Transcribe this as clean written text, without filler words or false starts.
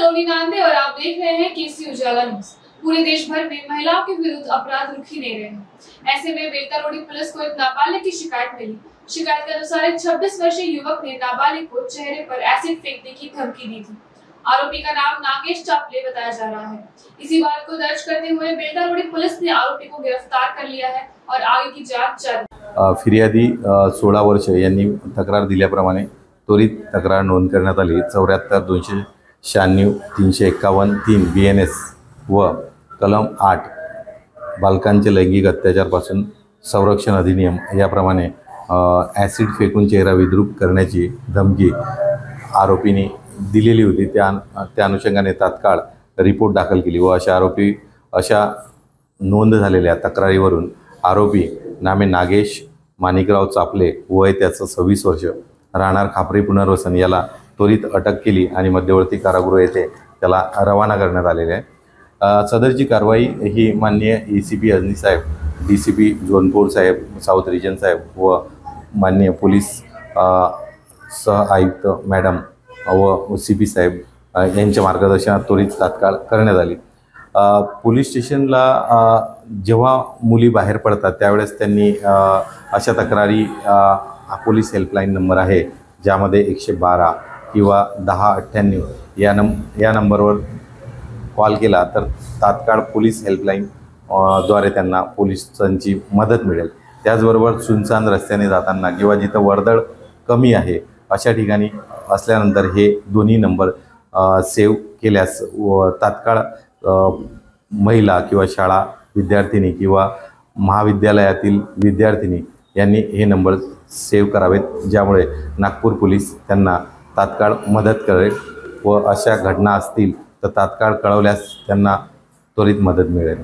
सलोनी नांदे और आप देख रहे हैं केसी उजाला न्यूज। पूरे देश भर में महिलाओं के विरुद्ध अपराध रुक ही नहीं रहे हैं। ऐसे में बेलता रोडी पुलिस को एक नाबालिग की शिकायत मिली। शिकायत के अनुसार एक 26 वर्षीय युवक ने नाबालिग को चेहरे पर एसिड फेंकने की धमकी दी थी। आरोपी का नाम नागेश चापले बताया जा रहा है। इसी बात को दर्ज करते हुए बेलता रोडी पुलिस ने आरोपी को गिरफ्तार कर लिया है और आगे की जांच जारी। फिर्यादी 16 वर्ष यांनी तक्रार दिल्याप्रमाणे त्वरित तक्रार नोंद करण्यात आली। 74 296 351 3 BNS व कलम 8 बालकांचे लैंगिक अत्याचारपासून संरक्षण अधिनियम याप्रमाणे ॲसिड फेकून चेहरा विद्रूप करण्याची धमकी आरोपीने दिलेली होती। त्या अनुषंगाने तात्काळ रिपोर्ट दाखल केली व अशा नोंद झालेल्या तक्रारीवरून आरोपी नामे नागेश माणिकराव चापले वय त्याचं 26 वर्ष राहणार खापरी पुनर्वसन याला त्वरित अटक केली आणि मध्यवर्ती कारागृह येथे त्याला रवाना करण्यात आलेले आहे। सदरची कारवाई ही माननीय ACP अजनी साहेब, DCP झोन 4 साहेब, साऊथ रिजन साहेब व माननीय पोलीस सह आयुक्त मॅडम व CP साहेब यांच्या मार्गदर्शनात त्वरित तात्काळ करण्यात आली। पोलीस स्टेशनला जेव्हा मुली बाहेर पडतात त्यावेळेस त्यांनी अशा तक्रारी पोलीस हेल्पलाईन नंबर आहे ज्यामध्ये 112 किंवा 1098 या नंबरवर कॉल केला तर तात्काळ पोलीस हेल्पलाईन द्वारे त्यांना पोलिसांची मदत मिळेल। त्याचबरोबर सुनसान रस्त्याने जाताना किंवा जिथं वर्दळ कमी आहे अशा ठिकाणी असल्यानंतर हे दोन्ही नंबर सेव्ह केल्यास व तात्काळ महिला किंवा शाळा विद्यार्थिनी किंवा महाविद्यालयातील विद्यार्थिनी यांनी हे नंबर सेव्ह करावेत, ज्यामुळे नागपूर पोलीस त्यांना तात्काळ मदत करेल व अशा घटना असतील तर तात्काळ कळवल्यास त्यांना त्वरित मदत मिळेल।